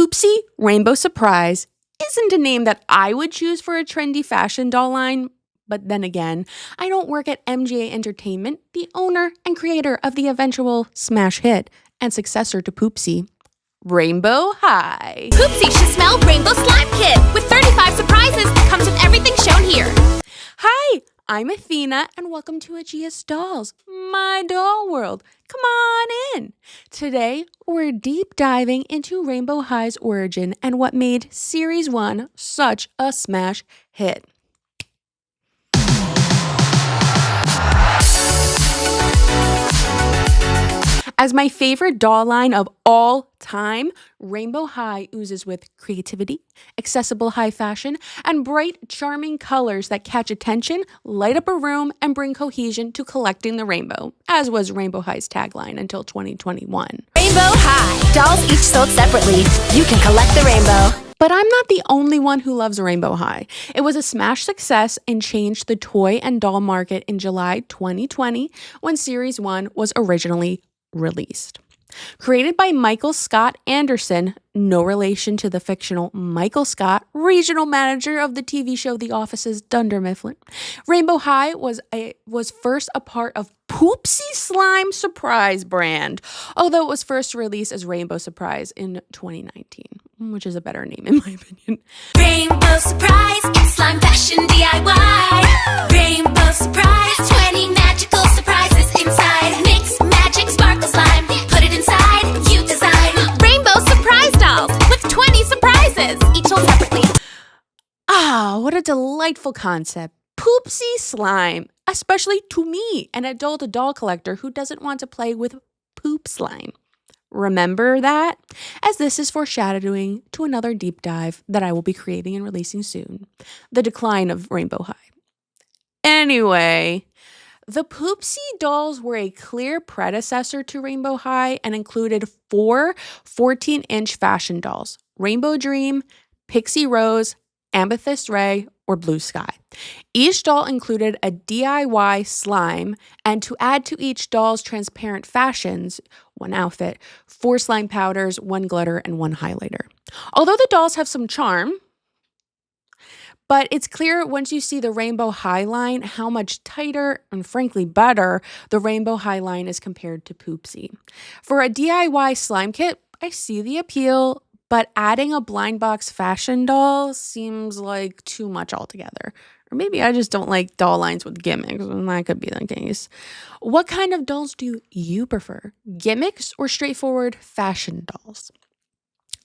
Poopsie Rainbow Surprise isn't a name that I would choose for a trendy fashion doll line, but then again, I don't work at MGA Entertainment, the owner and creator of the eventual smash hit and successor to Poopsie, Rainbow High. Poopsie should smell Rainbow Slime Kit with 35 surprises that comes with everything shown here. Hi, I'm Athena and welcome to Aegeus Dolls, my doll world. Come on in. Today, we're deep diving into Rainbow High's origin and what made Series 1 such a smash hit. As my favorite doll line of all time, Rainbow High oozes with creativity, accessible high fashion, and bright, charming colors that catch attention, light up a room, and bring cohesion to collecting the rainbow, as was Rainbow High's tagline until 2021. Rainbow High. Dolls each sold separately. You can collect the rainbow. But I'm not the only one who loves Rainbow High. It was a smash success and changed the toy and doll market in July 2020 when Series 1 was originally released. Created by Michael Scott Anderson, no relation to the fictional Michael Scott, regional manager of the TV show The Office's Dunder Mifflin, Rainbow High was first a part of Poopsie Slime Surprise brand, although it was first released as Rainbow Surprise in 2019, which is a better name in my opinion. Rainbow Surprise, it's slime fashion DIY. Rainbow Surprise, 20 magical surprises inside. Mix magic sparkle slime, put it inside, you design. Rainbow Surprise dolls with 20 surprises, each sold separately. Ah, what a delightful concept. Poopsie slime, especially to me, an adult doll collector who doesn't want to play with poop slime. Remember that? As this is foreshadowing to another deep dive that I will be creating and releasing soon. The decline of Rainbow High. Anyway, the Poopsie dolls were a clear predecessor to Rainbow High and included 4 14-inch fashion dolls: Rainbow Dream, Pixie Rose, Amethyst Ray, or Blue Sky. Each doll included a DIY slime, and to add to each doll's transparent fashions, 1 outfit, 4 slime powders, 1 glitter, and 1 highlighter. Although the dolls have some charm, but it's clear once you see the Rainbow High line how much tighter and frankly better the Rainbow High line is compared to Poopsie. For a DIY slime kit, I see the appeal, but adding a blind box fashion doll seems like too much altogether. Or maybe I just don't like doll lines with gimmicks, and that could be the case. What kind of dolls do you prefer? Gimmicks or straightforward fashion dolls?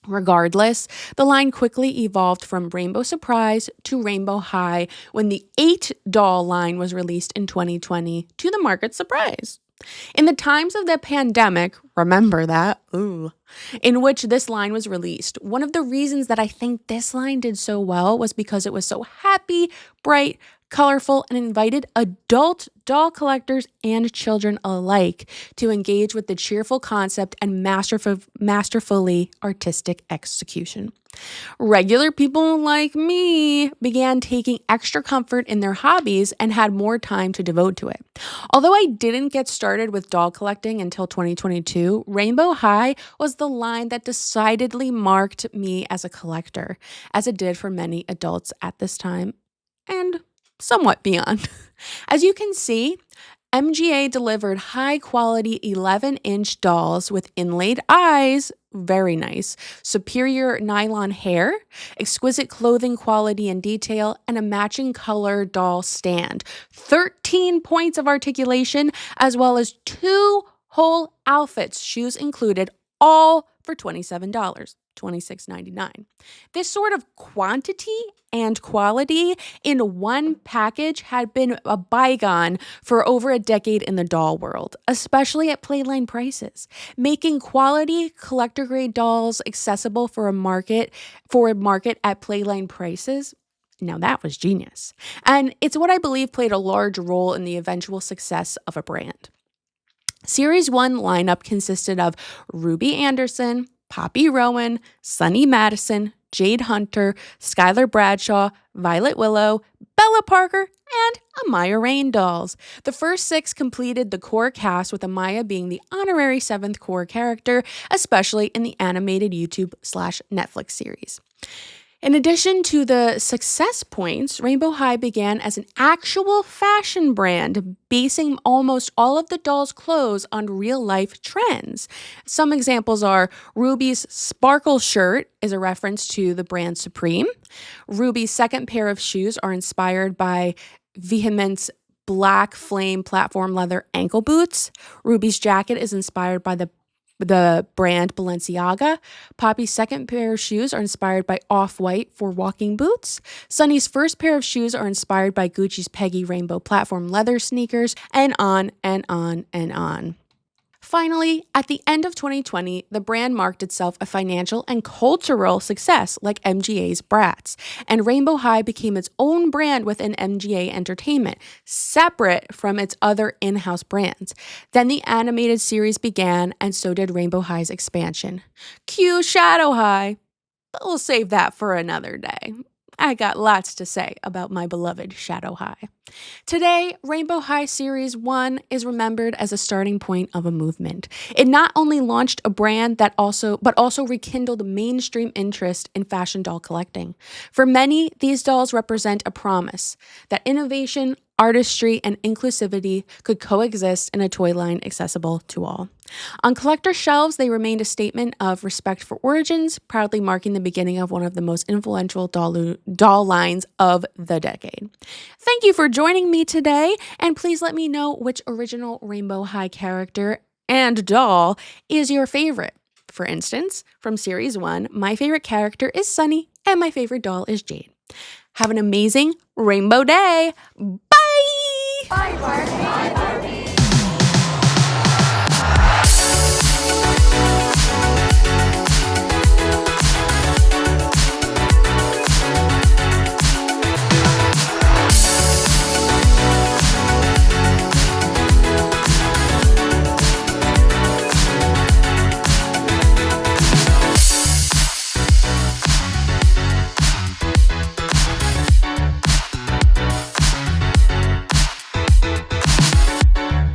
Regardless, the line quickly evolved from Rainbow Surprise to Rainbow High when the 8 doll line was released in 2020 to the market's surprise. In the times of the pandemic, remember that, in which this line was released, one of the reasons that I think this line did so well was because it was so happy, bright, colorful, and invited adult doll collectors and children alike to engage with the cheerful concept and masterfully artistic execution. Regular people like me began taking extra comfort in their hobbies and had more time to devote to it. Although I didn't get started with doll collecting until 2022, Rainbow High was the line that decidedly marked me as a collector, as it did for many adults at this time and somewhat beyond. As you can see, MGA delivered high-quality 11-inch dolls with inlaid eyes, very nice, superior nylon hair, exquisite clothing quality and detail, and a matching color doll stand, 13 points of articulation, as well as 2 whole outfits, shoes included, all for $27, $26.99. This sort of quantity and quality in one package had been a bygone for over a decade in the doll world, especially at Playline prices. Making quality collector-grade dolls accessible for a market at Playline prices, now that was genius. And it's what I believe played a large role in the eventual success of a brand. Series 1 lineup consisted of Ruby Anderson, Poppy Rowan, Sunny Madison, Jade Hunter, Skyler Bradshaw, Violet Willow, Bella Parker, and Amaya Rain dolls. The first 6 completed the core cast, with Amaya being the honorary 7th core character, especially in the animated YouTube/Netflix series. In addition to the success points, Rainbow High began as an actual fashion brand, basing almost all of the dolls' clothes on real-life trends. Some examples are Ruby's sparkle shirt is a reference to the brand Supreme. Ruby's second pair of shoes are inspired by Vehement's black flame platform leather ankle boots. Ruby's jacket is inspired by the brand Balenciaga. Poppy's second pair of shoes are inspired by Off-White for walking boots. Sunny's first pair of shoes are inspired by Gucci's Peggy Rainbow platform leather sneakers, and on and on and on. Finally, at the end of 2020, the brand marked itself a financial and cultural success like MGA's Bratz, and Rainbow High became its own brand within MGA Entertainment, separate from its other in-house brands. Then the animated series began, and so did Rainbow High's expansion. Cue Shadow High, but we'll save that for another day. I got lots to say about my beloved Shadow High. Today, Rainbow High Series 1 is remembered as a starting point of a movement. It not only launched a brand but also rekindled mainstream interest in fashion doll collecting. For many, these dolls represent a promise that innovation, artistry, and inclusivity could coexist in a toy line accessible to all. On collector shelves, they remained a statement of respect for origins, proudly marking the beginning of one of the most influential doll lines of the decade. Thank you for joining me today, and please let me know which original Rainbow High character and doll is your favorite. For instance, from Series 1, my favorite character is Sunny, and my favorite doll is Jade. Have an amazing Rainbow Day! Bye! Bye, Barbie.